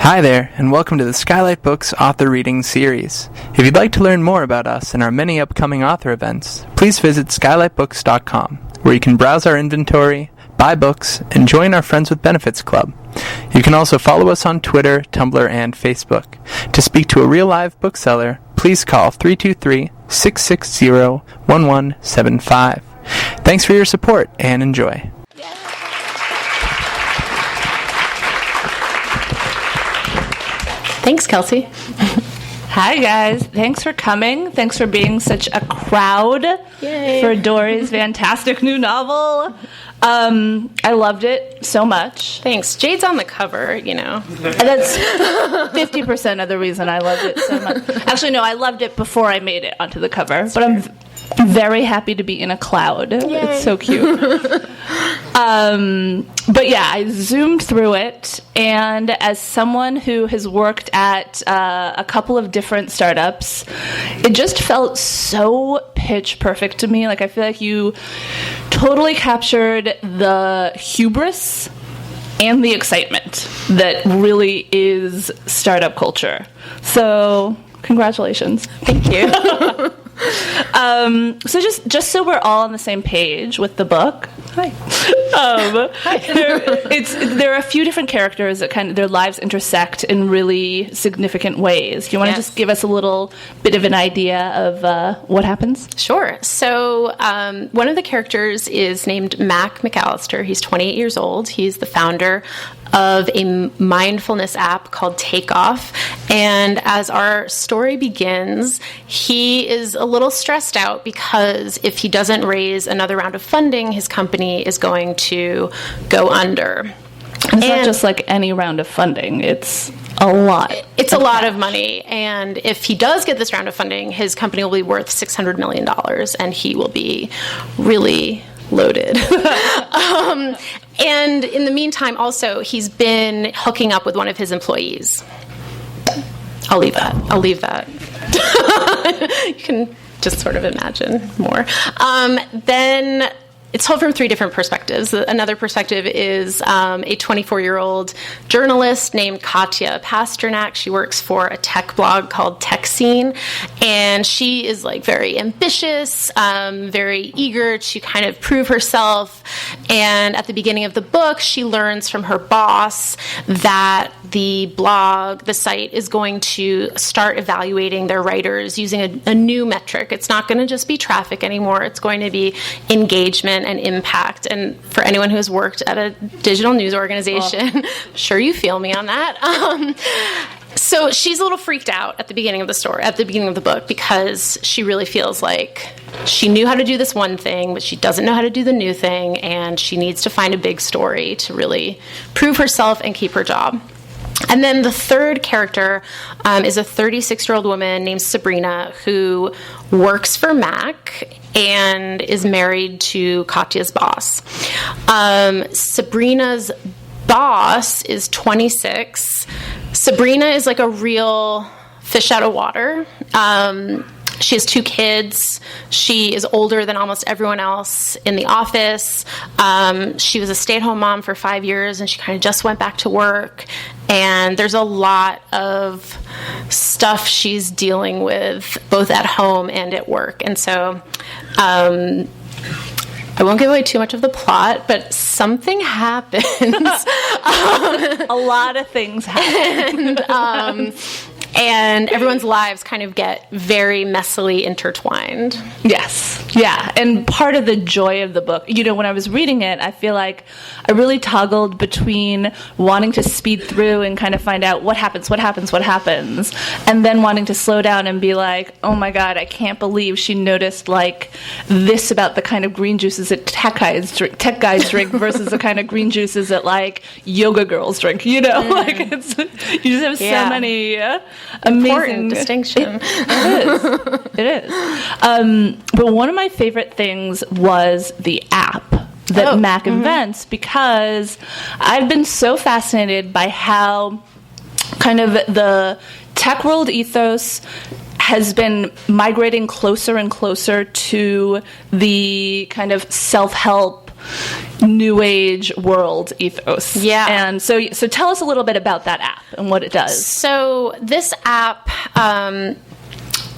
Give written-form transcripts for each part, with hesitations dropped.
Hi there, and welcome to the Skylight Books Author Reading Series. If you'd like to learn more about us and our many upcoming author events, please visit skylightbooks.com, where you can browse our inventory, buy books, and join our Friends with Benefits Club. You can also follow us on Twitter, Tumblr, and Facebook. To speak to a real-live bookseller, please call 323-660-1175. Thanks for your support, and enjoy. Thanks, Kelsey. Hi, guys. Thanks for coming. Thanks for being such a crowd for Doree's fantastic new novel. I loved it so much. Thanks. Jade's on the cover, you know. And that's 50% of the reason I loved it so much. Actually, no, I loved it before I made it onto the cover. But I'm very happy to be in a cloud. Yay. It's so cute. But yeah, I zoomed through it, and as someone who has worked at a couple of different startups, it just felt so pitch perfect to me. Like, I feel like you totally captured the hubris and the excitement that really is startup culture. So, congratulations. Thank you. So just so we're all on the same page with the book. Hi. There are a few different characters that their lives intersect in really significant ways. Do you want to just give us a little bit of an idea of what happens? Sure. So one of the characters is named Mac McAllister. He's 28 years old. He's the founder of a mindfulness app called Takeoff. And as our story begins, he is a little stressed out because if he doesn't raise another round of funding, his company is going to go under. It's not just like any round of funding. It's a lot. It's a lot of money. And if he does get this round of funding, his company will be worth $600 million, and he will be really loaded. And in the meantime, also, he's been hooking up with one of his employees. I'll leave that. You can just sort of imagine more. Then it's told from three different perspectives. Another perspective is a 24-year-old journalist named Katya Pasternak. She works for a tech blog called Tech Scene, and she is like very ambitious, very eager to kind of prove herself. And at the beginning of the book, she learns from her boss that the site is going to start evaluating their writers using a new metric. It's not going to just be traffic anymore. It's going to be engagement and impact. And for anyone who has worked at a digital news organization, sure you feel me on that. So she's a little freaked out at the beginning of the book, because she really feels like she knew how to do this one thing, but she doesn't know how to do the new thing, and she needs to find a big story to really prove herself and keep her job. And then the third character is a 36-year-old woman named Sabrina who works for Mac and is married to Katya's boss. Sabrina's boss is 26. Sabrina is like a real fish out of water. She has 2 kids. She is older than almost everyone else in the office. She was a stay-at-home mom for 5 years, and she kind of just went back to work. And there's a lot of stuff she's dealing with, both at home and at work. And so I won't give away too much of the plot, but something happens. A lot of things happen. And everyone's lives kind of get very messily intertwined. Yes. Yeah. And part of the joy of the book, when I was reading it, I feel like I really toggled between wanting to speed through and kind of find out what happens, and then wanting to slow down and be like, oh my God, I can't believe she noticed like this about the kind of green juices that tech guys drink versus the kind of green juices that like yoga girls drink, like it's, you just have so many important distinction. It is. But one of my favorite things was the app that Mac invents, because I've been so fascinated by how kind of the tech world ethos has been migrating closer and closer to the kind of self-help new age world ethos. Yeah. And so tell us a little bit about that app and what it does. So this app,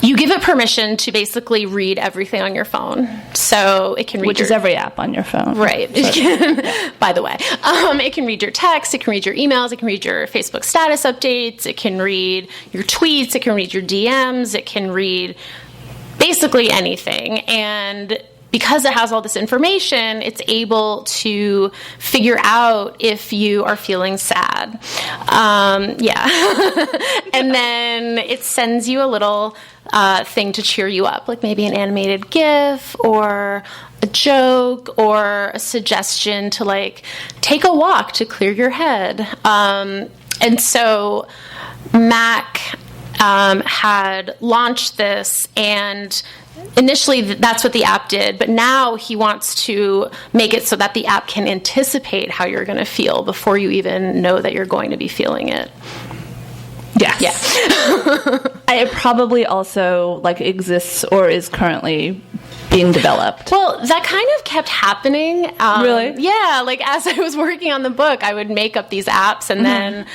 you give it permission to basically read everything on your phone. So it can read Which is every app on your phone. Right. By the way. It can read your text, it can read your emails, it can read your Facebook status updates, it can read your tweets, it can read your DMs, it can read basically anything. And because it has all this information, it's able to figure out if you are feeling sad. And then it sends you a little thing to cheer you up, like maybe an animated GIF or a joke or a suggestion to like take a walk to clear your head. And so Mac had launched this, and initially that's what the app did, but now he wants to make it so that the app can anticipate how you're going to feel before you even know that you're going to be feeling it. Yes. Yeah. It probably also like exists or is currently being developed. Well, that kind of kept happening. Really? Yeah, like as I was working on the book, I would make up these apps and then...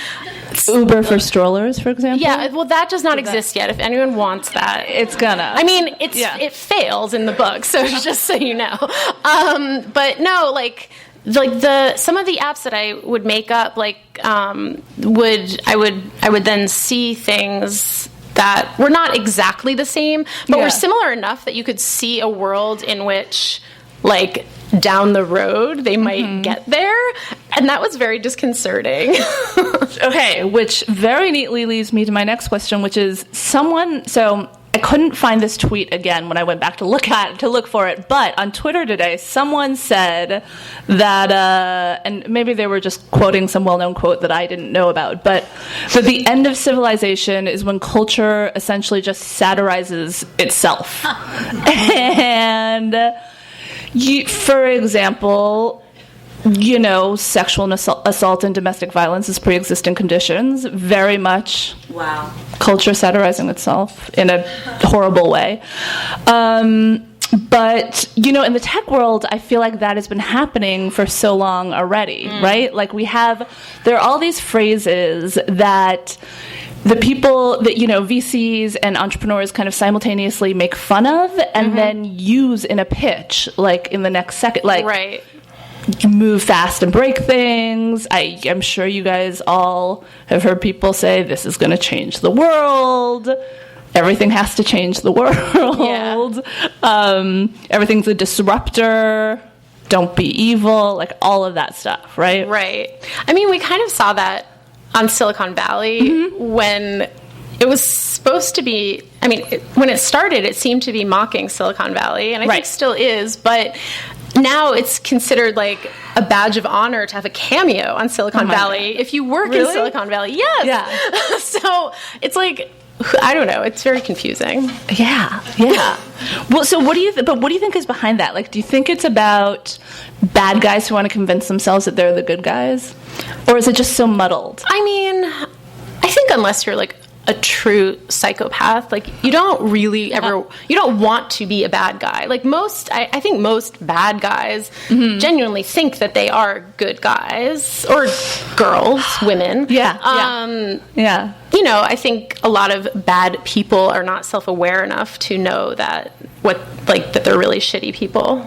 Uber for strollers, for example? Yeah, well, that does not exist yet. If anyone wants that... It's gonna. I mean, it fails in the book, so just so you know. But no, like some of the apps that I would make up, like I would then see things that were not exactly the same, but were similar enough that you could see a world in which, like, down the road they might get there, and that was very disconcerting. Okay, which very neatly leads me to my next question, which is so I couldn't find this tweet again when I went back to look for it, but on Twitter today, someone said that, and maybe they were just quoting some well-known quote that I didn't know about, but that the end of civilization is when culture essentially just satirizes itself. And, for example... sexual assault and domestic violence as pre-existing conditions, very much culture satirizing itself in a horrible way. But, in the tech world, I feel like that has been happening for so long already, right? Like there are all these phrases that the people that, VCs and entrepreneurs kind of simultaneously make fun of and then use in a pitch, like in the next second, like... Right. Move fast and break things. I'm sure you guys all have heard people say this is going to change the world. Everything has to change the world. Yeah. Everything's a disruptor. Don't be evil. Like all of that stuff, right? Right. I mean, we kind of saw that on Silicon Valley when it was supposed to be, when it started, it seemed to be mocking Silicon Valley, and I think still is, but now it's considered like a badge of honor to have a cameo on Silicon Valley if you work in Silicon Valley. Yes. Yeah. So it's like, I don't know. It's very confusing. Yeah. Well, so what do you think is behind that? Like, do you think it's about bad guys who want to convince themselves that they're the good guys, or is it just so muddled? I think unless you're like a true psychopath, like you don't really ever you don't want to be a bad guy. Like I think most bad guys genuinely think that they are good guys or girls, women. I think a lot of bad people are not self-aware enough to know that that they're really shitty people.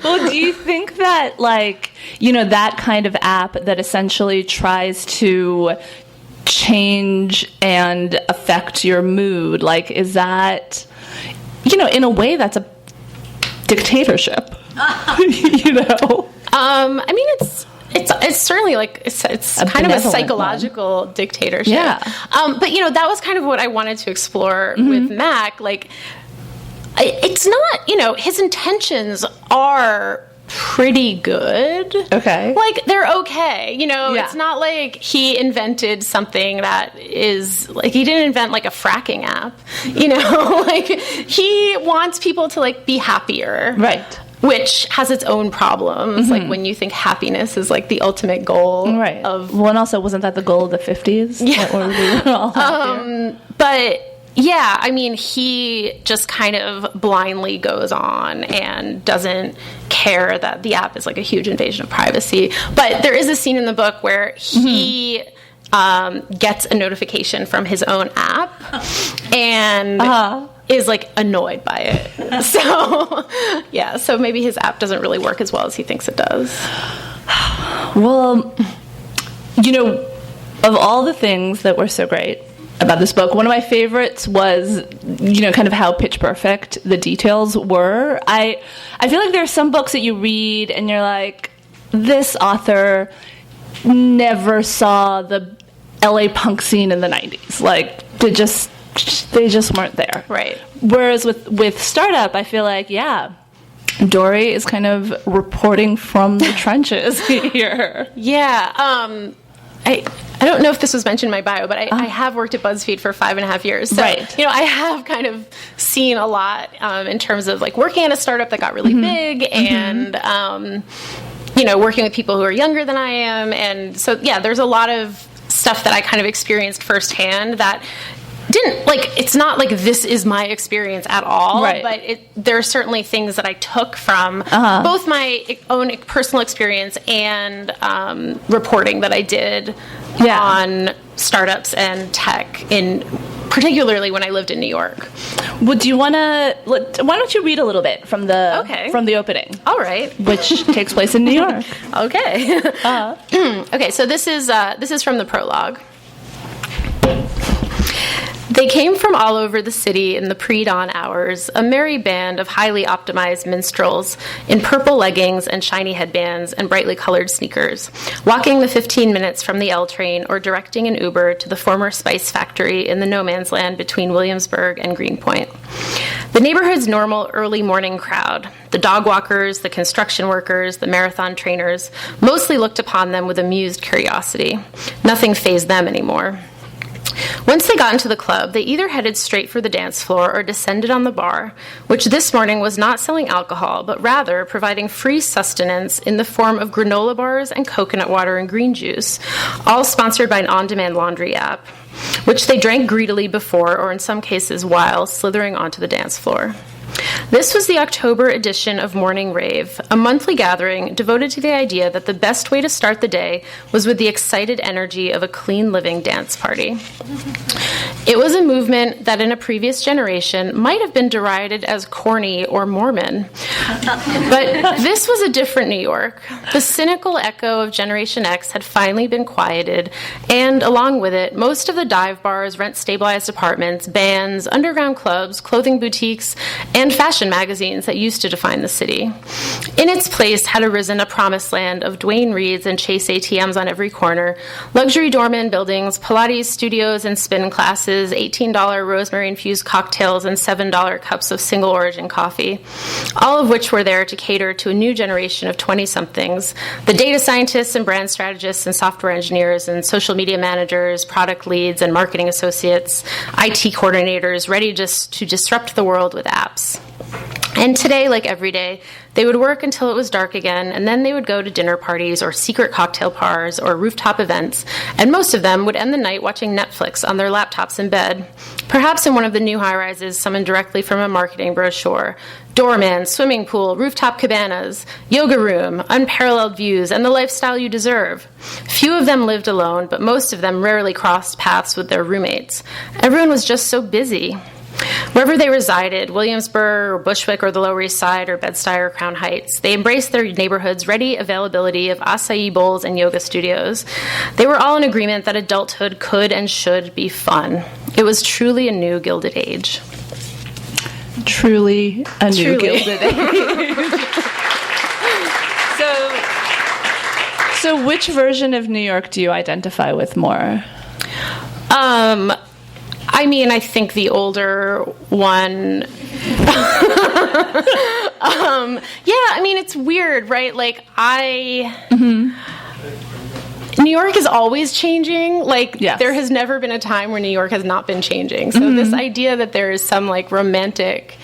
Well, do you think that, that kind of app that essentially tries to change and affect your mood, is that, in a way that's a dictatorship? It's certainly it's kind of a psychological dictatorship. Yeah. But that was kind of what I wanted to explore with Mac. It's not, his intentions are pretty good. Okay. They're okay. It's not like he invented something that is, he didn't invent, a fracking app. He wants people to, be happier. Right. Which has its own problems, when you think happiness is, the ultimate goal. Right. And also, wasn't that the goal of the 50s? Yeah. That we were all happier? But... Yeah, I mean, he just kind of blindly goes on and doesn't care that the app is like a huge invasion of privacy. But there is a scene in the book where he gets a notification from his own app and is like annoyed by it. So, yeah, so maybe his app doesn't really work as well as he thinks it does. Well, you know, of all the things that were so great about this book, one of my favorites was, you know, kind of how pitch perfect the details were. I feel like there are some books that you read and you're like, this author never saw the LA punk scene in the 90s. Like, they just weren't there. Right. Whereas with Startup, I feel like, yeah, Doree is kind of reporting from the trenches here. Yeah. I don't know if this was mentioned in my bio, but I have worked at BuzzFeed for 5.5 years. So, right. you know, I have kind of seen a lot in terms of, like, working at a startup that got really big and, you know, working with people who are younger than I am. And so, yeah, there's a lot of stuff that I kind of experienced firsthand that didn't, like, it's not like this is my experience at all, right. but there are certainly things that I took from both my own personal experience and reporting that I did on startups and tech, particularly when I lived in New York. Well, do you want to? Why don't you read a little bit from the opening? All right, which takes place in New York. Okay. Okay. So this is from the prologue. They came from all over the city in the pre-dawn hours, a merry band of highly optimized minstrels in purple leggings and shiny headbands and brightly colored sneakers, walking the 15 minutes from the L train or directing an Uber to the former spice factory in the no man's land between Williamsburg and Greenpoint. The neighborhood's normal early morning crowd, the dog walkers, the construction workers, the marathon trainers, mostly looked upon them with amused curiosity. Nothing fazed them anymore. Once they got into the club, they either headed straight for the dance floor or descended on the bar, which this morning was not selling alcohol, but rather providing free sustenance in the form of granola bars and coconut water and green juice, all sponsored by an on-demand laundry app, which they drank greedily before, or in some cases while, slithering onto the dance floor. This was the October edition of Morning Rave, a monthly gathering devoted to the idea that the best way to start the day was with the excited energy of a clean living dance party. It was a movement that in a previous generation might have been derided as corny or Mormon. But this was a different New York. The cynical echo of Generation X had finally been quieted, and along with it, most of the dive bars, rent-stabilized apartments, bands, underground clubs, clothing boutiques, and fashion magazines that used to define the city. In its place had arisen a promised land of Dwayne Reeds and Chase ATMs on every corner, luxury doorman buildings, Pilates studios and spin classes, $18 rosemary-infused cocktails, and $7 cups of single-origin coffee, all of which were there to cater to a new generation of 20-somethings, the data scientists and brand strategists and software engineers and social media managers, product leads and marketing associates, IT coordinators, ready just to disrupt the world with apps. And today, like every day, they would work until it was dark again, and then they would go to dinner parties or secret cocktail bars or rooftop events, and most of them would end the night watching Netflix on their laptops in bed, perhaps in one of the new high-rises summoned directly from a marketing brochure. Doorman, swimming pool, rooftop cabanas, yoga room, unparalleled views, and the lifestyle you deserve. Few of them lived alone, but most of them rarely crossed paths with their roommates. Everyone was just so busy. Wherever they resided, Williamsburg or Bushwick or the Lower East Side or Bed-Stuy or Crown Heights, they embraced their neighborhood's ready availability of acai bowls and yoga studios. They were all in agreement that adulthood could and should be fun. It was truly a new Gilded Age. Truly a new Gilded Age. So which version of New York do you identify with more? I mean, I think the older one. I mean, it's weird, right? Like, New York is always changing. Like, yes. There has never been a time where New York has not been changing. So this idea that there is some, like, romantic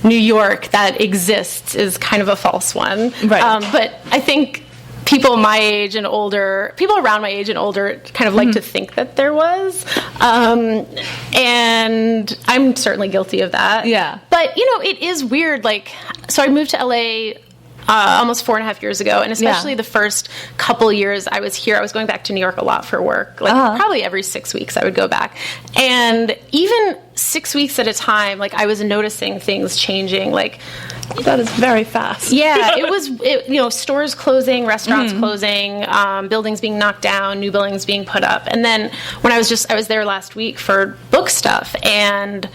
New York that exists is kind of a false one. Right. But I think people my age and older, people around my age and older, kind of like to think that there was. And I'm certainly guilty of that. Yeah. But, it is weird. Like, so I moved to LA almost 4.5 years ago, and especially the first couple years I was here, I was going back to New York a lot for work. Like, probably every 6 weeks I would go back. And even 6 weeks at a time, like, I was noticing things changing. Like, that is very fast. Yeah, it was, stores closing, restaurants closing, buildings being knocked down, new buildings being put up. And then when I was there last week for book stuff, and,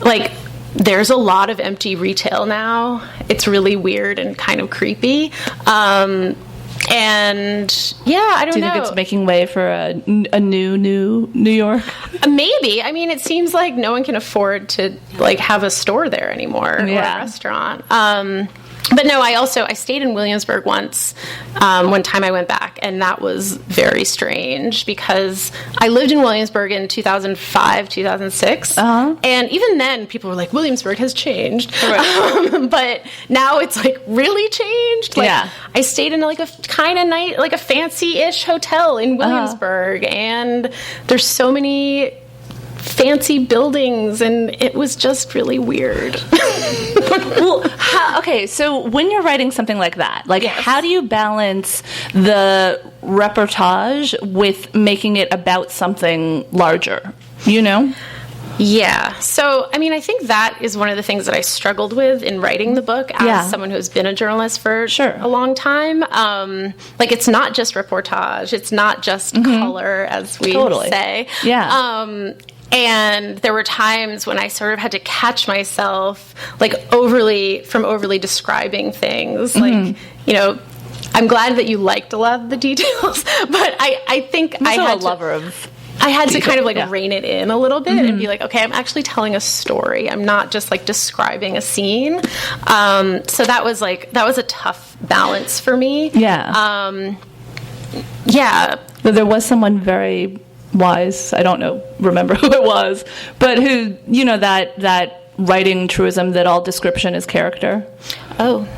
like, there's a lot of empty retail now. It's really weird and kind of creepy. And yeah, I don't know. Do you think it's making way for a new New York? Maybe. I mean, it seems like no one can afford to like have a store there anymore or a restaurant. But no, I stayed in Williamsburg once, one time I went back, and that was very strange because I lived in Williamsburg in 2005, 2006, and even then people were like, Williamsburg has changed. Right. But now it's like really changed. Like, I stayed in like a kind of nice, like a fancy-ish hotel in Williamsburg, and there's so many fancy buildings, and it was just really weird. Well, okay, so when you're writing something like that, like, how do you balance the reportage with making it about something larger, Yeah. So, I mean, I think that is one of the things that I struggled with in writing the book as someone who's been a journalist for a long time. Like, it's not just reportage. It's not just color, as we say. Yeah. And there were times when I sort of had to catch myself, like, overly describing things. Like, I'm glad that you liked a lot of the details, but I think I had to kind of like rein it in a little bit and be like, okay, I'm actually telling a story. I'm not just like describing a scene. So that was a tough balance for me. Yeah. But there was someone very wise, I don't remember who it was, but who, that writing truism that all description is character. Oh,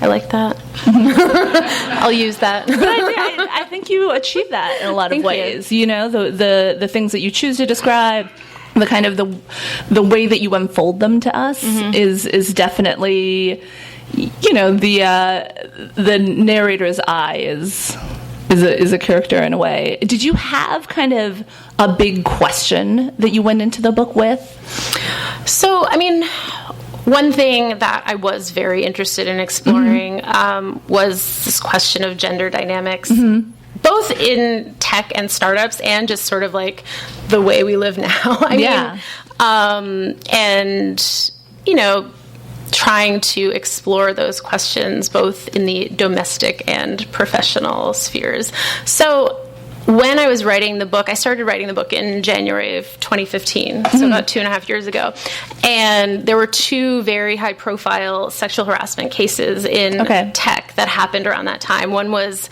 I like that. I'll use that. But I think you achieve that in a lot of ways. The things that you choose to describe, the kind of the way that you unfold them to us is definitely, the narrator's eye is a character in a way. Did you have kind of a big question that you went into the book with? So, I mean, one thing that I was very interested in exploring was this question of gender dynamics, both in tech and startups and just sort of like the way we live now. Trying to explore those questions both in the domestic and professional spheres. So when I was writing the book, I started writing the book in January of 2015, so about 2.5 years ago. And there were 2 very high-profile sexual harassment cases in tech that happened around that time. One was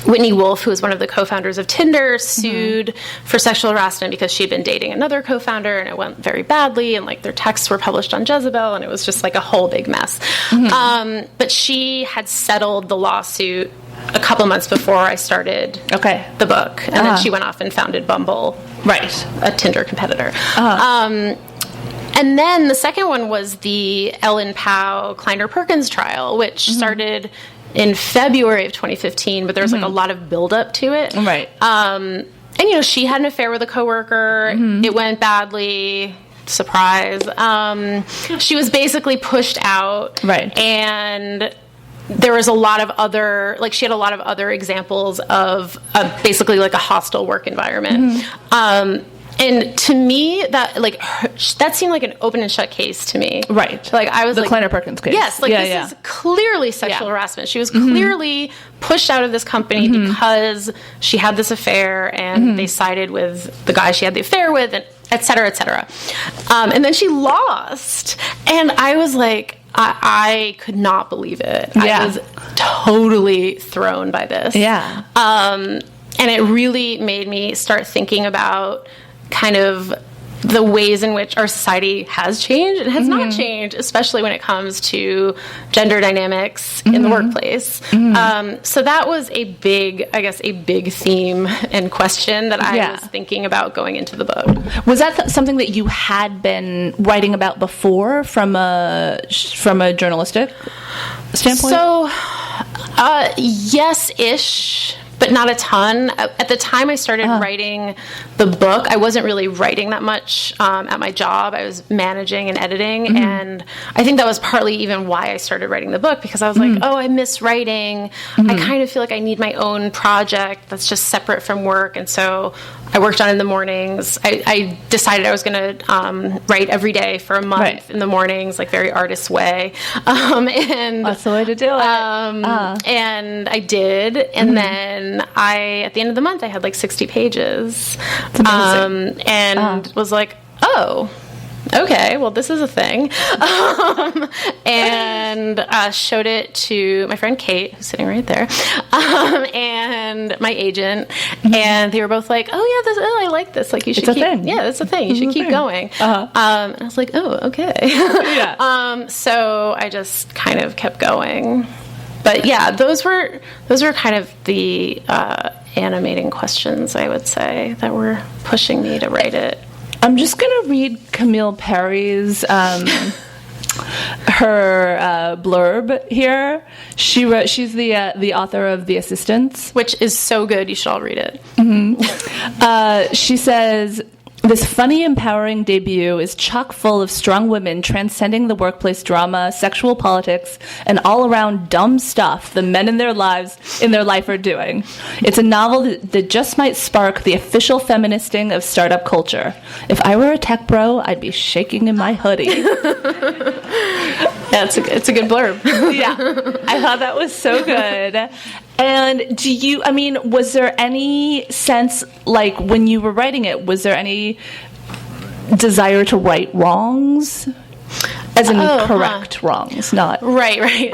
Whitney Wolf, who was one of the co-founders of Tinder, sued for sexual harassment because she had been dating another co-founder, and it went very badly, and like their texts were published on Jezebel, and it was just like a whole big mess. But she had settled the lawsuit a couple months before I started the book, and then she went off and founded Bumble, a Tinder competitor. And then the second one was the Ellen Pao Kleiner Perkins trial, which started in February of 2015, but there was like a lot of buildup to it. And, she had an affair with a coworker. It went badly. Surprise. She was basically pushed out. And there was a lot of other, like, she had a lot of other examples of basically like a hostile work environment. And to me, that seemed like an open and shut case to me. Like, I was the Kleiner Perkins case. Yes, this is clearly sexual harassment. She was clearly pushed out of this company because she had this affair, and they sided with the guy she had the affair with, and et cetera, et cetera. And then she lost, and I was like, I could not believe it. I was totally thrown by this. And it really made me start thinking about kind of the ways in which our society has changed and has not changed, especially when it comes to gender dynamics in the workplace. So that was a big theme and question that I was thinking about going into the book. Was that something that you had been writing about before from a journalistic standpoint? So, yes-ish, but not a ton. At the time I started writing the book, I wasn't really writing that much at my job. I was managing and editing, and I think that was partly even why I started writing the book, because I was like, oh, I miss writing. I kind of feel like I need my own project that's just separate from work, and so I worked on it in the mornings. I decided I was going to write every day for a month in the mornings, like very artist way. And that's the way to do it. And I did. And then at the end of the month, I had like 60 pages. And was like, oh, okay, well, this is a thing. And showed it to my friend Kate, who's sitting right there, and my agent. And they were both like, I like this. Like, you should keep... thing. Yeah, that's a thing. You should keep going. And I was like, oh, okay. So I just kind of kept going. But yeah, those were kind of the animating questions, I would say, that were pushing me to write it. I'm just going to read Camille Perri's her blurb here. She's the author of The Assistants, which is so good. You should all read it. She says, this funny, empowering debut is chock full of strong women transcending the workplace drama, sexual politics, and all-around dumb stuff the men in their life are doing. It's a novel that just might spark the official feministing of startup culture. If I were a tech bro, I'd be shaking in my hoodie. Yeah, it's a good blurb. Yeah, I thought that was so good. And was there any sense, like, when you were writing it, was there any desire to right wrongs? As in correct wrongs, not... Right.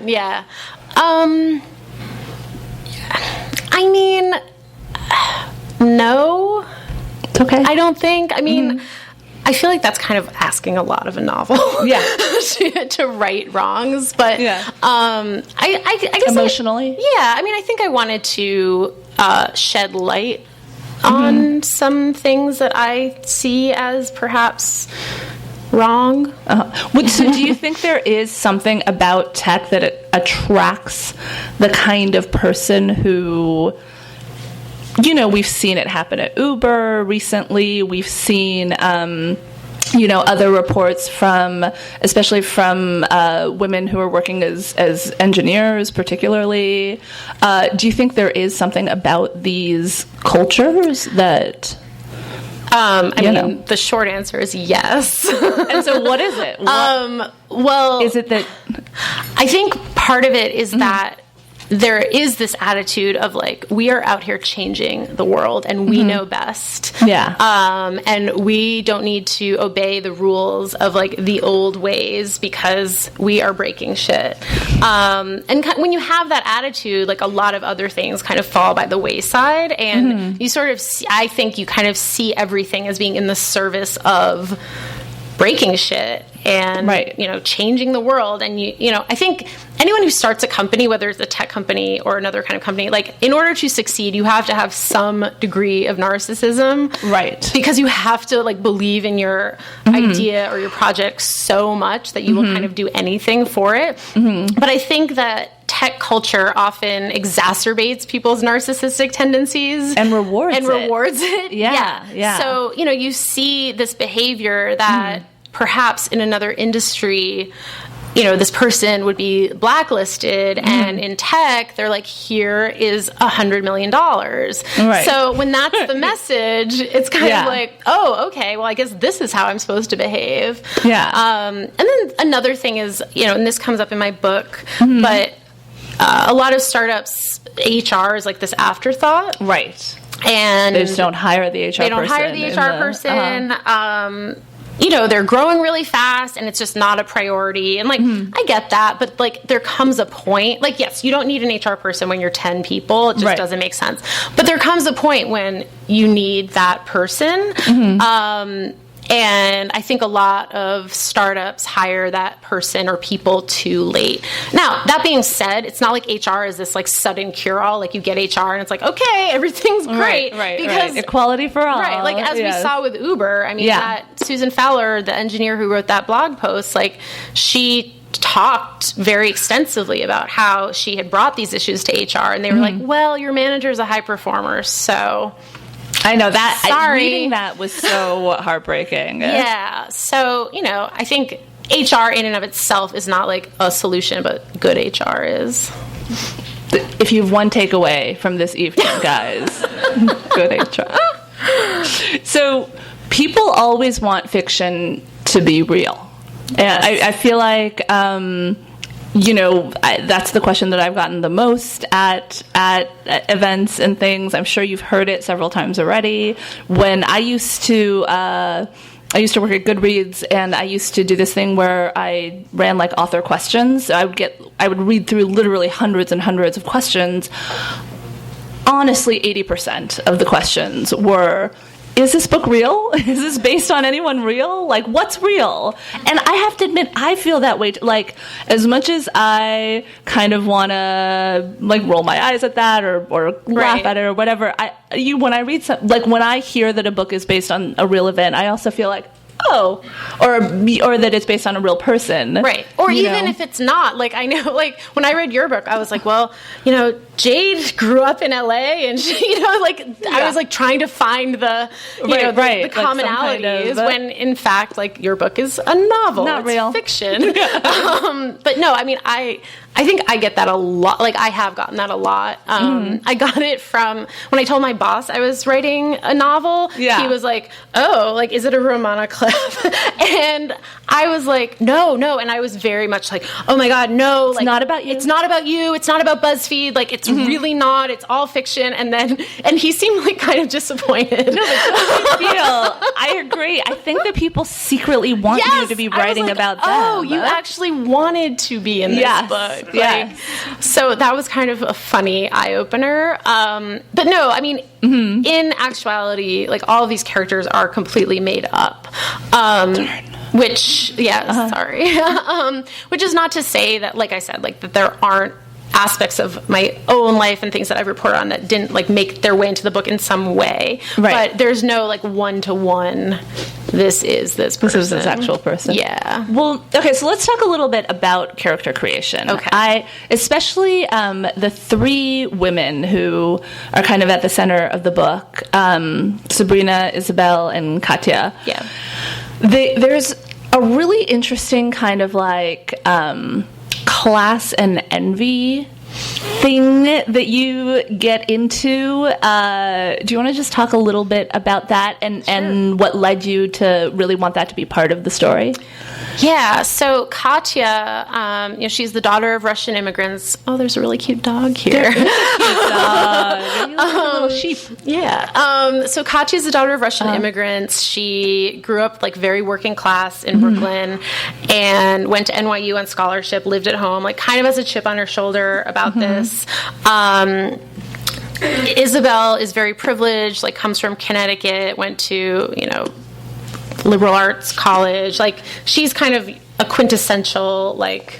Yeah. I mean, no. It's okay. I don't think. I mean... I feel like that's kind of asking a lot of a novel, to right wrongs. But I guess emotionally, I think I wanted to shed light on some things that I see as perhaps wrong. So, do you think there is something about tech that it attracts the kind of person who? We've seen it happen at Uber recently. We've seen, other reports especially from women who are working as engineers, particularly. Do you think there is something about these cultures that... the short answer is yes. And so what is it? Well... Is it that... I think part of it is that there is this attitude of like, we are out here changing the world and we know best. Yeah. And we don't need to obey the rules of like the old ways because we are breaking shit. And when you have that attitude, like a lot of other things kind of fall by the wayside, and you sort of I think you kind of see everything as being in the service of breaking shit and changing the world. And I think anyone who starts a company, whether it's a tech company or another kind of company, like, in order to succeed, you have to have some degree of narcissism, right? Because you have to like believe in your idea or your project so much that you will kind of do anything for it. But I think that tech culture often exacerbates people's narcissistic tendencies and rewards it. Yeah. So, you see this behavior that perhaps in another industry, this person would be blacklisted, and in tech, they're like, here is $100 million. Right. So when that's the message, it's kind of like, oh, okay, well, I guess this is how I'm supposed to behave. Yeah. And then another thing is, and this comes up in my book, but a lot of startups, HR is like this afterthought. Right. And they just don't hire the HR person. They don't hire the HR person. They're growing really fast and it's just not a priority. And, like, I get that, but, like, there comes a point, like, yes, you don't need an HR person when you're 10 people. It just doesn't make sense. But there comes a point when you need that person. And I think a lot of startups hire that person or people too late. Now, that being said, it's not like HR is this like sudden cure-all. Like you get HR and it's like, okay, everything's great. Right. Because equality for all. Right. Like as we saw with Uber, I mean, that Susan Fowler, the engineer who wrote that blog post, like she talked very extensively about how she had brought these issues to HR, and they were like, well, your manager's a high performer, so... I know that. Sorry. Reading that was so heartbreaking. Yeah. So, you know, I think HR in and of itself is not like a solution, but good HR is. If you have one takeaway from this evening, guys, good HR. So people always want fiction to be real. And I feel like, you know, that's the question that I've gotten the most at events and things. I'm sure you've heard it several times already. When I used to work at Goodreads, and I used to do this thing where I ran like author questions. I would read through literally hundreds and hundreds of questions. Honestly, 80% of the questions were, is this book real? Is this based on anyone real? Like, what's real? And I have to admit, I feel that way. Like, as much as I kind of want to, like, roll my eyes at that or laugh at it or whatever, when I read when I hear that a book is based on a real event, I also feel like, oh, or that it's based on a real person. Right. Or even if it's not. Like, I know, like, when I read your book, I was like, well, you know, Jade grew up in LA, and she, you know, like, I was, like, trying to find the, the commonalities, when, in fact, like, your book is a novel. Not real. Fiction. But no, I mean, I think I get that a lot. Like, I have gotten that a lot. I got it from when I told my boss I was writing a novel. Yeah. He was like, oh, like, is it a Romana clip? And I was like, no. And I was very much like, oh my God, no. It's not about you. It's not about you. It's not about BuzzFeed. Like, it's really not. It's all fiction. And he seemed like kind of disappointed. No, but I agree. I think that people secretly want you to be writing about them. Oh, you actually wanted to be in this book. So that was kind of a funny eye-opener. But no, I mean, in actuality, like, all of these characters are completely made up. Which, which is not to say that, like I said, like, that there aren't aspects of my own life and things that I've reported on that didn't, like, make their way into the book in some way. Right. But there's no, like, one-to-one, this is this person. This is this actual person. Yeah. Well, okay, so let's talk a little bit about character creation. Okay. Especially the three women who are kind of at the center of the book, Sabrina, Isabel, and Katya. Yeah. There's a really interesting kind of, like, class and envy thing that you get into. Do you want to just talk a little bit about that and what led you to really want that to be part of the story? Yeah, so Katya, she's the daughter of Russian immigrants. Oh, there's a really cute dog here. There's a cute dog. A little sheep. Yeah. So Katya's the daughter of Russian immigrants. She grew up, like, very working class in Brooklyn and went to NYU on scholarship, lived at home, like, kind of has a chip on her shoulder about this. Isabel is very privileged, like, comes from Connecticut, went to, liberal arts college. Like, she's kind of a quintessential, like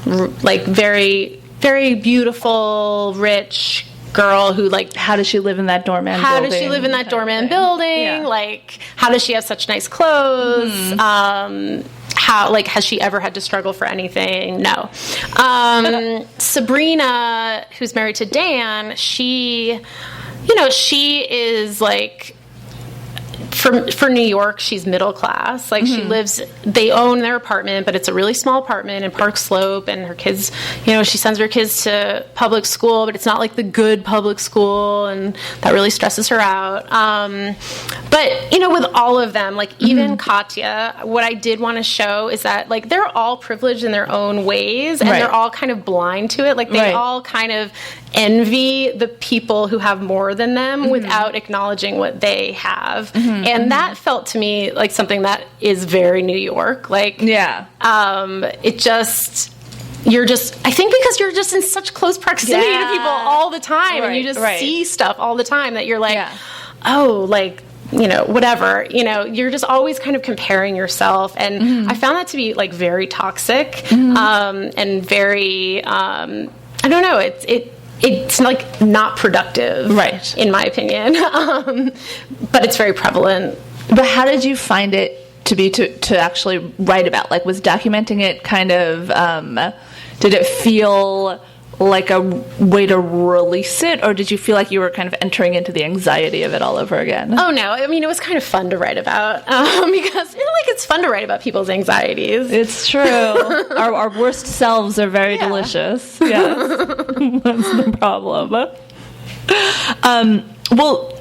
very, very beautiful, rich girl who, like, how does she live in that doorman building? How does she live in that doorman building? Yeah. Like, how does she have such nice clothes? How, like, has she ever had to struggle for anything? No. Sabrina, who's married to Dan, she is, like, for New York, she's middle class. Like, they own their apartment, but it's a really small apartment in Park Slope, and her kids, she sends her kids to public school, but it's not, like, the good public school, and that really stresses her out. But, with all of them, like, even Katya, what I did want to show is that, like, they're all privileged in their own ways, and they're all kind of blind to it. Like, they all kind of envy the people who have more than them without acknowledging what they have. And that felt to me like something that is very New York. Like, it just, I think because you're just in such close proximity to people all the time, and you just see stuff all the time that you're like, oh, like, whatever, you're just always kind of comparing yourself. And I found that to be like very toxic, and very, I don't know, it's like not productive, right, in my opinion. But it's very prevalent. But how did you find it to be to actually write about? Like, was documenting it kind of, did it feel like a way to release it, or did you feel like you were kind of entering into the anxiety of it all over again? Oh no, I mean, it was kind of fun to write about, because it's fun to write about people's anxieties. It's true. our worst selves are very delicious. Yes. That's the problem. Well,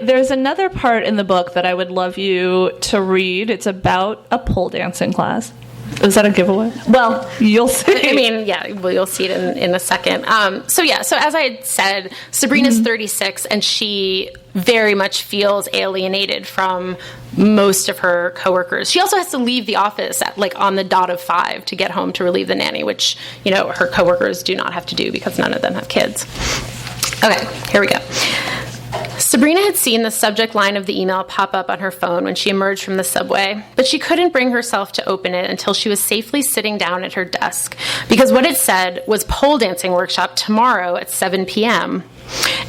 there's another part in the book that I would love you to read. It's about a pole dancing class. Is that a giveaway? Well, you'll see. I mean, you'll see it in a second. So as I had said, Sabrina's 36, and she very much feels alienated from most of her coworkers. She also has to leave the office at on the dot of 5 to get home to relieve the nanny, which, her coworkers do not have to do because none of them have kids. Okay, here we go. Sabrina had seen the subject line of the email pop up on her phone when she emerged from the subway, but she couldn't bring herself to open it until she was safely sitting down at her desk, because what it said was pole dancing workshop tomorrow at 7 p.m.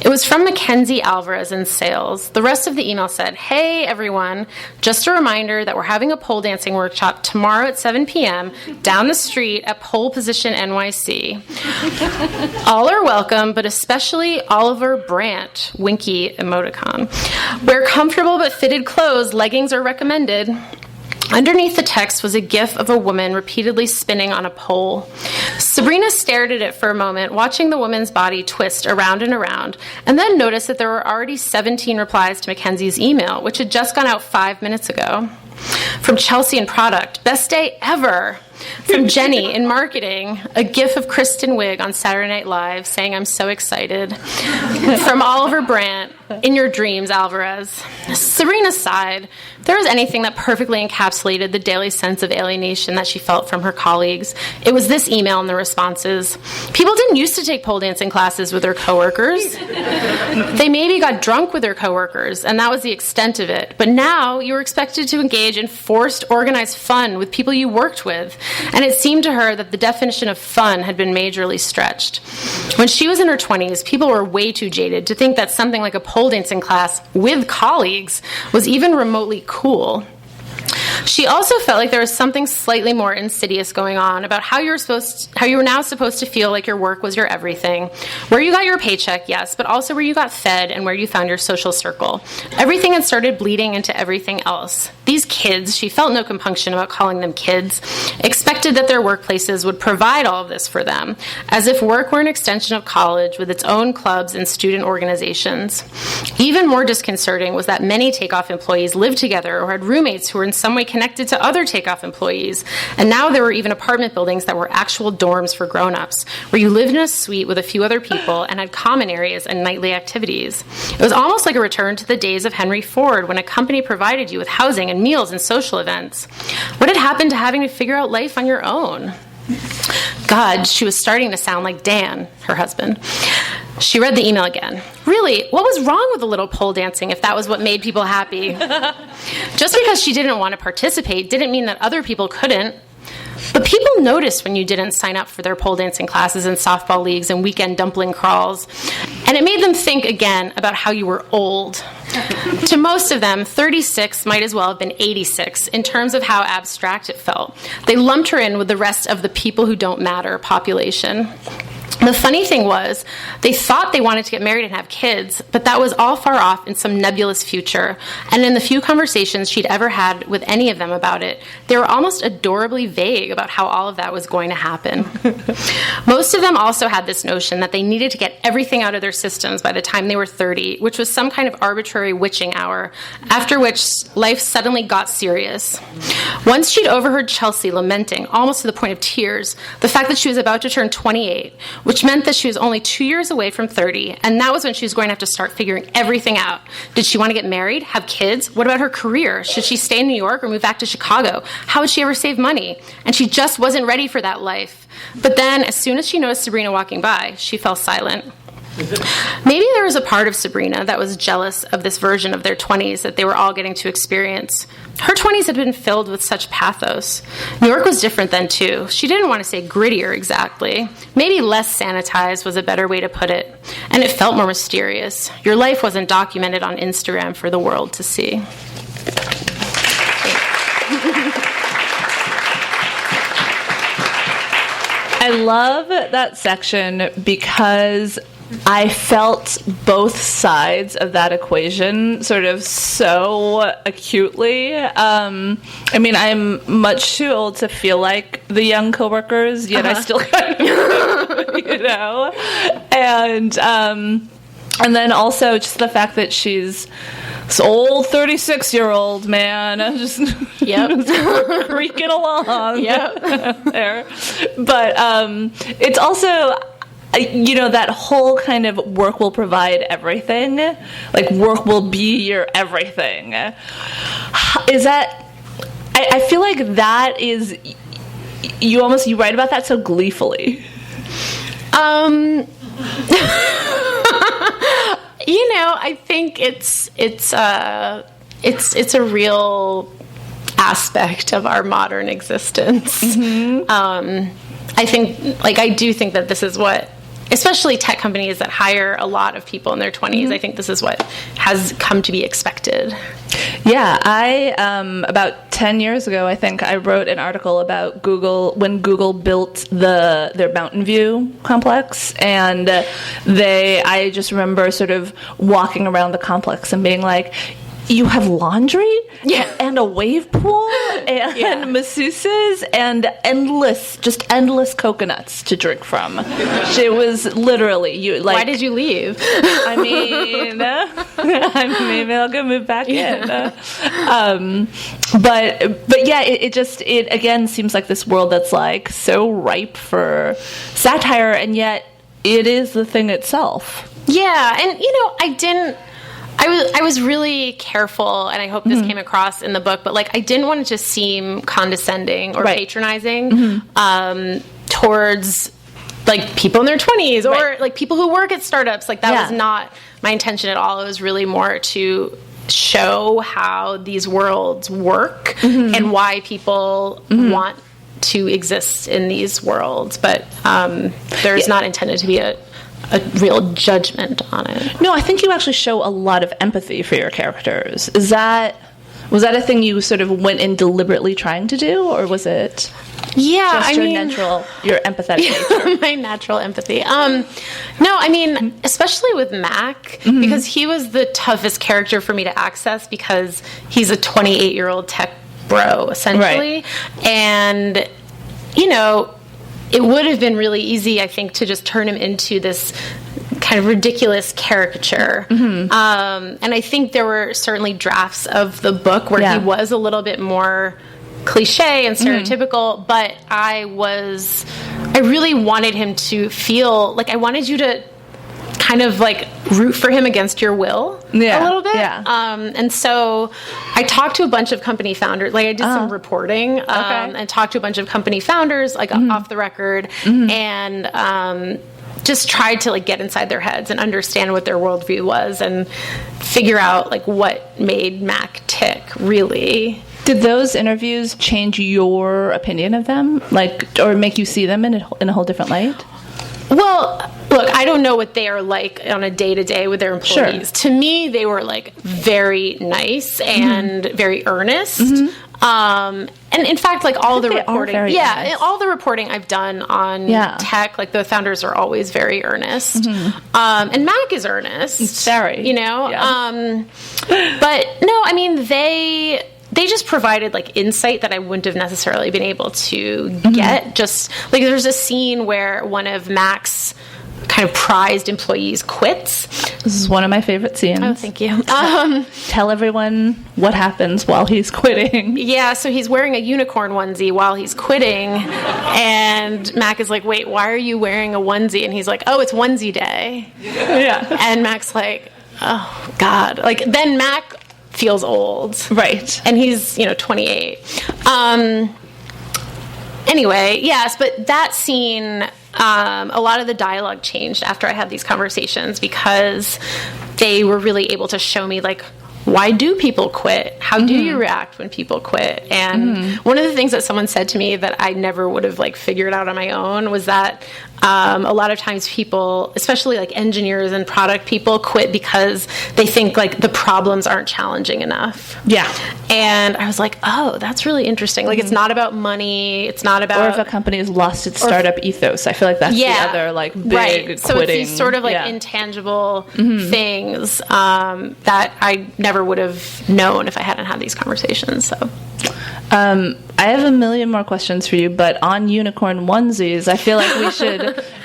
It was from Mackenzie Alvarez in sales. The rest of the email said, "Hey everyone, just a reminder that we're having a pole dancing workshop tomorrow at 7 p.m. down the street at Pole Position NYC. All are welcome, but especially Oliver Brandt," winky emoticon. "Wear comfortable but fitted clothes, leggings are recommended." Underneath the text was a gif of a woman repeatedly spinning on a pole. Sabrina stared at it for a moment, watching the woman's body twist around and around, and then noticed that there were already 17 replies to Mackenzie's email, which had just gone out 5 minutes ago. From Chelsea in product, "Best day ever." From Jenny in marketing, a gif of Kristen Wiig on Saturday Night Live saying, "I'm so excited." From Oliver Brandt, "In your dreams, Alvarez." Sabrina sighed. If there was anything that perfectly encapsulated the daily sense of alienation that she felt from her colleagues, it was this email and the responses. People didn't used to take pole dancing classes with their coworkers. They maybe got drunk with their coworkers, and that was the extent of it. But now you were expected to engage in forced, organized fun with people you worked with, and it seemed to her that the definition of fun had been majorly stretched. When she was in her 20s, people were way too jaded to think that something like a pole dancing class with colleagues was even remotely cool. She also felt like there was something slightly more insidious going on about how you were now supposed to feel like your work was your everything, where you got your paycheck, yes, but also where you got fed and where you found your social circle. Everything had started bleeding into everything else. These kids, she felt no compunction about calling them kids, expected that their workplaces would provide all of this for them, as if work were an extension of college with its own clubs and student organizations. Even more disconcerting was that many Takeoff employees lived together or had roommates who were in some way connected to other Takeoff employees, and now there were even apartment buildings that were actual dorms for grown-ups, where you lived in a suite with a few other people and had common areas and nightly activities. It was almost like a return to the days of Henry Ford, when a company provided you with housing and meals and social events. What had happened to having to figure out life on your own? God, she was starting to sound like Dan, her husband. She read the email again. Really, what was wrong with a little pole dancing if that was what made people happy? Just because she didn't want to participate didn't mean that other people couldn't. But people noticed when you didn't sign up for their pole dancing classes and softball leagues and weekend dumpling crawls. And it made them think again about how you were old. To most of them, 36 might as well have been 86 in terms of how abstract it felt. They lumped her in with the rest of the people who don't matter population. The funny thing was, they thought they wanted to get married and have kids, but that was all far off in some nebulous future, and in the few conversations she'd ever had with any of them about it, they were almost adorably vague about how all of that was going to happen. Most of them also had this notion that they needed to get everything out of their systems by the time they were 30, which was some kind of arbitrary witching hour, after which life suddenly got serious. Once she'd overheard Chelsea lamenting, almost to the point of tears, the fact that she was about to turn 28, which meant that she was only 2 years away from 30, and that was when she was going to have to start figuring everything out. Did she want to get married, have kids? What about her career? Should she stay in New York or move back to Chicago? How would she ever save money? And she just wasn't ready for that life. But then, as soon as she noticed Sabrina walking by, she fell silent. Maybe there was a part of Sabrina that was jealous of this version of their 20s that they were all getting to experience. Her 20s had been filled with such pathos. New York was different then, too. She didn't want to say grittier exactly. Maybe less sanitized was a better way to put it. And it felt more mysterious. Your life wasn't documented on Instagram for the world to see. I love that section because I felt both sides of that equation sort of so acutely. I mean, I'm much too old to feel like the young coworkers, yet I still kind of, and then also just the fact that she's this old 36-year-old man, just creaking along there. But it's also, that whole kind of work will provide everything, like work will be your everything. Is that, I feel like that is, you write about that so gleefully. I think it's a real aspect of our modern existence. I do think that this is what, especially tech companies that hire a lot of people in their 20s, I think this is what has come to be expected. Yeah, I about 10 years ago, I think I wrote an article about Google when Google built their Mountain View complex, and I just remember sort of walking around the complex and being like, you have laundry and a wave pool and masseuses and endless coconuts to drink from. It was literally why did you leave? I mean, maybe I'll go move back in. But yeah, it again seems like this world that's like so ripe for satire, and yet it is the thing itself. Yeah, and I was really careful, and I hope this came across in the book, but I didn't want it to seem condescending or patronizing towards people in their 20s or people who work at startups. That was not my intention at all. It was really more to show how these worlds work and why people want to exist in these worlds. But there's not intended to be a real judgment on it. No, I think you actually show a lot of empathy for your characters. Was that a thing you sort of went in deliberately trying to do, or was it just your empathetic nature? My natural empathy. No, especially with Mac, because he was the toughest character for me to access because he's a 28-year-old tech bro, essentially. Right. And, it would have been really easy, I think, to just turn him into this kind of ridiculous caricature. And I think there were certainly drafts of the book where he was a little bit more cliche and stereotypical, but I really wanted him to feel like I wanted you to kind of root for him against your will a little bit. And so I talked to a bunch of company founders. I did some reporting and talked to a bunch of company founders off the record and just tried to get inside their heads and understand what their worldview was and figure out what made Mac tick, really. Did those interviews change your opinion of them, or make you see them in a whole different light? Well, look, I don't know what they are like on a day-to-day with their employees. Sure. To me, they were very nice and very earnest. And in fact, all the reporting, all the reporting I've done on tech, the founders are always very earnest. And Mac is earnest. It's very, but no, they just provided insight that I wouldn't have necessarily been able to get. Just there's a scene where one of Mac's kind of prized employees quits. This is one of my favorite scenes. Oh, thank you. Tell everyone what happens while he's quitting. Yeah, so he's wearing a unicorn onesie while he's quitting, and Mac is like, wait, why are you wearing a onesie? And he's like, oh, it's onesie day. Yeah. And Mac's like, oh, God. Then Mac feels old. Right. And he's, 28. Anyway, yes, but that scene, a lot of the dialogue changed after I had these conversations, because they were really able to show me, like, why do people quit? How do you react when people quit? And one of the things that someone said to me that I never would have, like, figured out on my own was that a lot of times people, especially like engineers and product people, quit because they think like the problems aren't challenging enough. Yeah. And I was like, oh, that's really interesting. Like, it's not about money. It's not about... Or if a company has lost its startup ethos. I feel like that's the other, like, big quitting. So it's these sort of, like, intangible things that I never would have known if I hadn't had these conversations. So... I have a million more questions for you, but on unicorn onesies, I feel like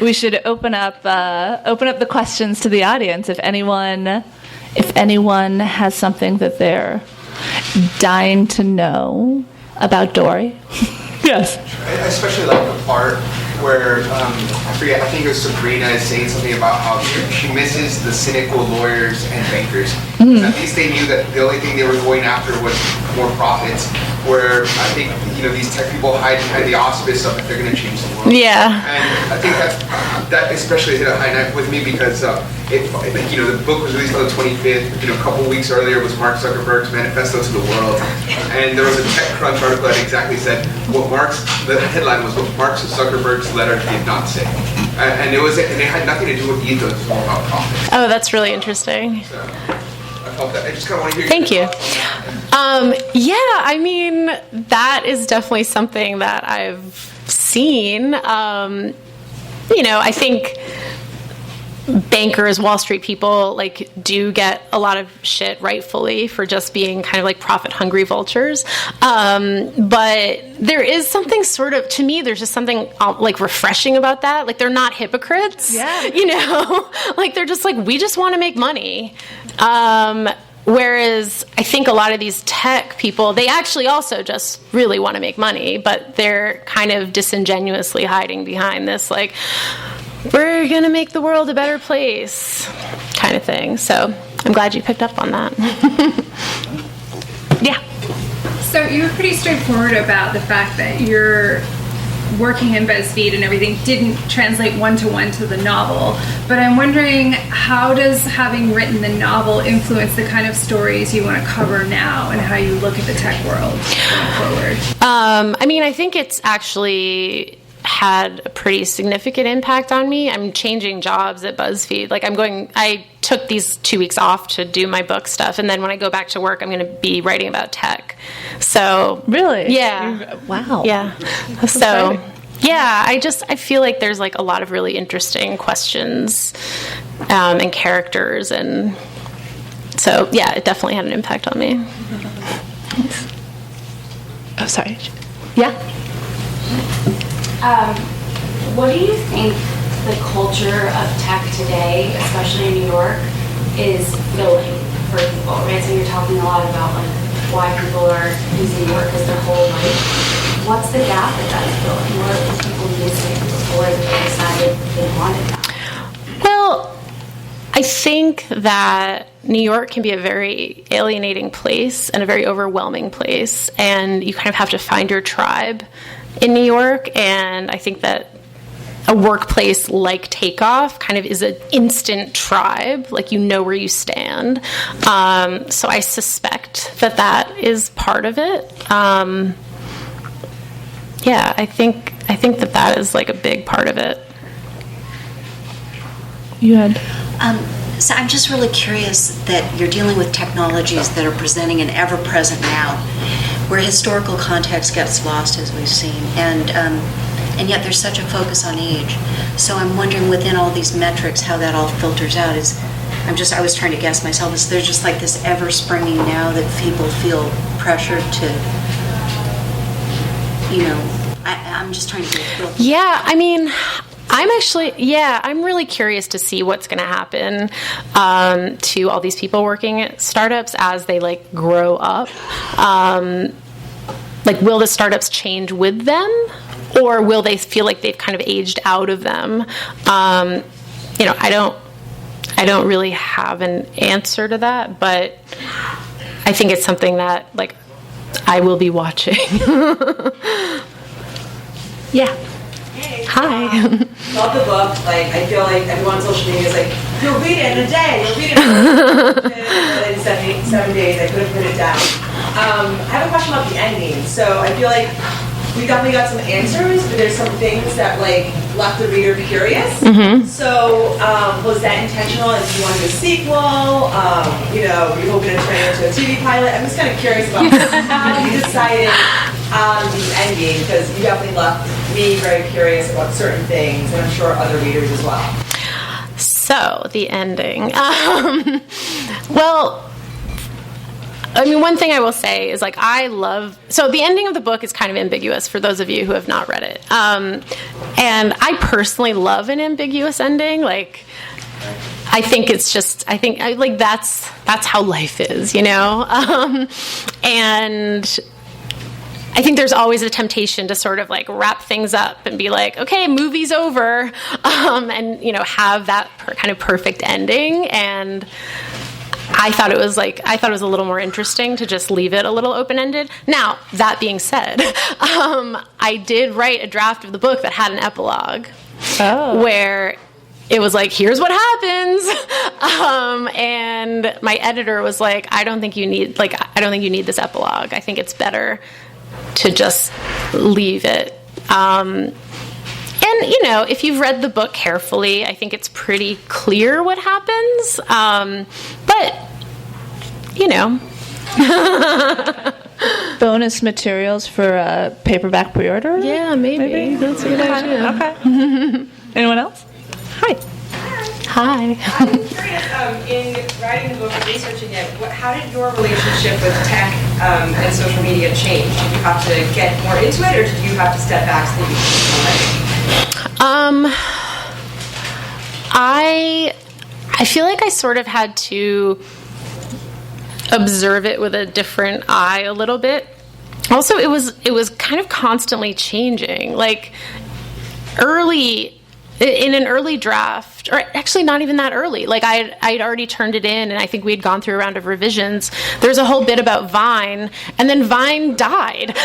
we should open up the questions to the audience. If anyone has something that they're dying to know about Doree. Yes. I especially like the part where I forget. I think it was Sabrina is saying something about how she misses the cynical lawyers and bankers. At least they knew that the only thing they were going after was more profits. Where I think these tech people hide behind the auspice of they're going to change the world. Yeah. And I think that especially hit a high note with me because the book was released on the 25th. A couple weeks earlier was Mark Zuckerberg's manifesto to the world, and there was a TechCrunch article that exactly said the headline was what Mark Zuckerberg's letter did not say, and it had nothing to do with ethos. It was more about profit. Oh, that's really interesting. So, I just kind of want to hear. Thank you. I mean, that is definitely something that I've seen. I think bankers, Wall Street people, like, do get a lot of shit rightfully for just being kind of like profit-hungry vultures. But there is something sort of, to me, there's just something like refreshing about that. Like, they're not hypocrites. Yeah. Like, they're just like, we just want to make money. Whereas I think a lot of these tech people, they actually also just really want to make money, but they're kind of disingenuously hiding behind this, like, we're going to make the world a better place kind of thing. So I'm glad you picked up on that. Yeah. So you were pretty straightforward about the fact that your working in BuzzFeed and everything didn't translate one-to-one to the novel. But I'm wondering, how does having written the novel influence the kind of stories you want to cover now and how you look at the tech world going forward? I think it's actually had a pretty significant impact on me. I'm changing jobs at BuzzFeed. Like, I took these 2 weeks off to do my book stuff, and then when I go back to work, I'm going to be writing about tech. So really, yeah, wow, yeah. So yeah, I feel like there's like a lot of really interesting questions and characters, and so yeah, it definitely had an impact on me. Oh, sorry. Yeah. What do you think the culture of tech today, especially in New York, is filling for people? Right, so you're talking a lot about like why people are using New York as their whole life. What's the gap that is filling? What are people missing before they decided they wanted that? Well, I think that New York can be a very alienating place and a very overwhelming place, and you kind of have to find your tribe in New York, and I think that a workplace like Takeoff kind of is an instant tribe, like you know where you stand. So I suspect that is part of it. Yeah, I think that is like a big part of it. You had. So I'm just really curious that you're dealing with technologies that are presenting an ever-present now, where historical context gets lost, as we've seen, and yet there's such a focus on age. So I'm wondering, within all these metrics, how that all filters out. I was trying to guess myself. Is there just like this ever-springing now that people feel pressured to, I'm just trying to get a feel. Yeah, I'm really curious to see what's going to happen to all these people working at startups as they like grow up. Will the startups change with them, or will they feel like they've kind of aged out of them? I don't really have an answer to that, but I think it's something that like I will be watching. Yeah. Hey. Hi. love the book. Like, I feel like everyone on social media is like, you'll read it in a day, you'll read it in 7 days. I couldn't put it down. I have a question about the ending. So I feel like we definitely got some answers, but there's some things that like left the reader curious. So was that intentional? If you wanted a sequel, you know, were you hoping to turn it into a TV pilot? I'm just kind of curious about how you decided on the ending, because you definitely left me very curious about certain things, and I'm sure other readers as well. So the ending. Well, I mean, one thing I will say is, like, so the ending of the book is kind of ambiguous for those of you who have not read it. And I personally love an ambiguous ending. Like, I think that's how life is, you know? And I think there's always a temptation to sort of like wrap things up and be like, okay, movie's over, and, you know, have that kind of perfect ending. And I thought it was a little more interesting to just leave it a little open-ended. Now, that being said, I did write a draft of the book that had an epilogue where it was like, here's what happens. And my editor was like, I don't think you need this epilogue. I think it's better to just leave it. And, you know, if you've read the book carefully, I think it's pretty clear what happens. But, you know. Bonus materials for a paperback pre-order? Yeah, maybe. That's a good idea. Okay. Anyone else? Hi. Hi. I'm curious, in writing the book and researching it, how did your relationship with tech and social media change? Did you have to get more into it, or did you have to step back so that you could I feel like I sort of had to observe it with a different eye a little bit. Also, it was kind of constantly changing. Like, in an early draft, or actually not even that early, like I'd already turned it in, and I think we'd gone through a round of revisions. There's a whole bit about Vine, and then Vine died. And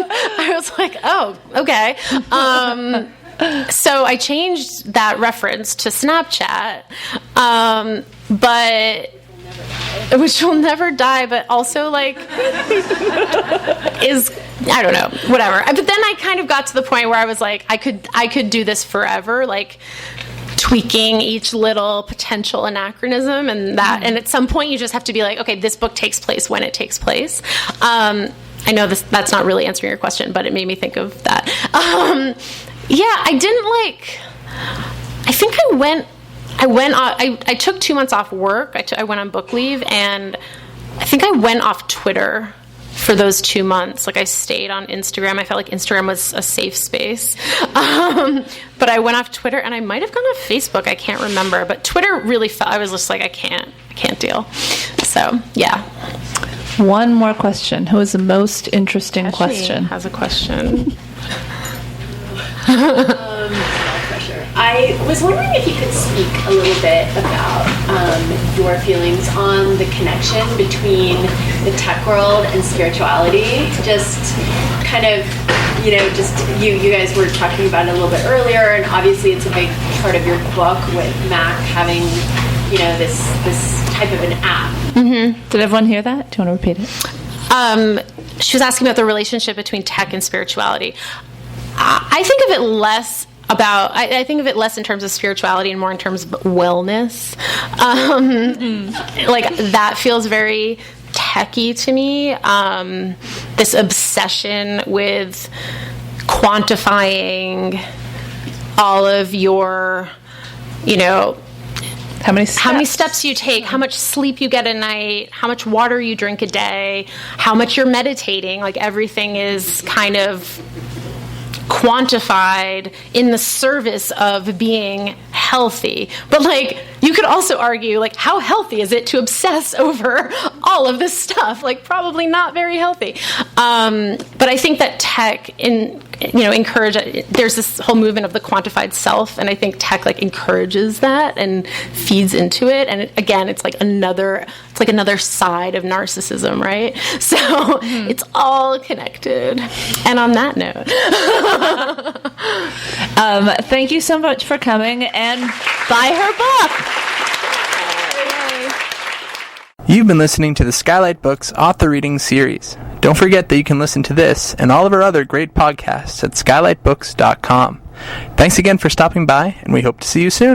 I was like, oh, okay. So I changed that reference to Snapchat, but which will never die, but also like is, I don't know, whatever. But then I kind of got to the point where I was like, I could do this forever, like tweaking each little potential anachronism, and at some point you just have to be like, okay, this book takes place when it takes place. I know that's not really answering your question, but it made me think of that. I took 2 months off work. I went on book leave, and I think I went off Twitter for those 2 months. Like, I stayed on Instagram. I felt like Instagram was a safe space. But I went off Twitter, and I might have gone off Facebook. I can't remember. But Twitter really I was just like, I can't deal. So, yeah. One more question. Who is the most interesting question? Has a question. I was wondering if you could speak a little bit about your feelings on the connection between the tech world and spirituality. Just kind of, you know, just you guys were talking about it a little bit earlier, and obviously it's a big part of your book with Mac having, you know, this type of an app. Mm-hmm. Did everyone hear that? Do you want to repeat it? She was asking about the relationship between tech and spirituality. I think of it less I think of it less in terms of spirituality and more in terms of wellness. Like, that feels very techy to me. This obsession with quantifying all of your, you know, how many steps you take, how much sleep you get a night, how much water you drink a day, how much you're meditating. Like, everything is kind of quantified in the service of being healthy. But, like, you could also argue, like, how healthy is it to obsess over all of this stuff? Like, probably not very healthy. But I think that tech there's this whole movement of the quantified self, and I think tech, like, encourages that and feeds into it. And it's like another side of narcissism, right? So it's all connected. And on that note, Thank you so much for coming, and buy her book. You've been listening to the Skylight Books Author Reading Series. Don't forget that you can listen to this and all of our other great podcasts at skylightbooks.com. Thanks again for stopping by, and we hope to see you soon.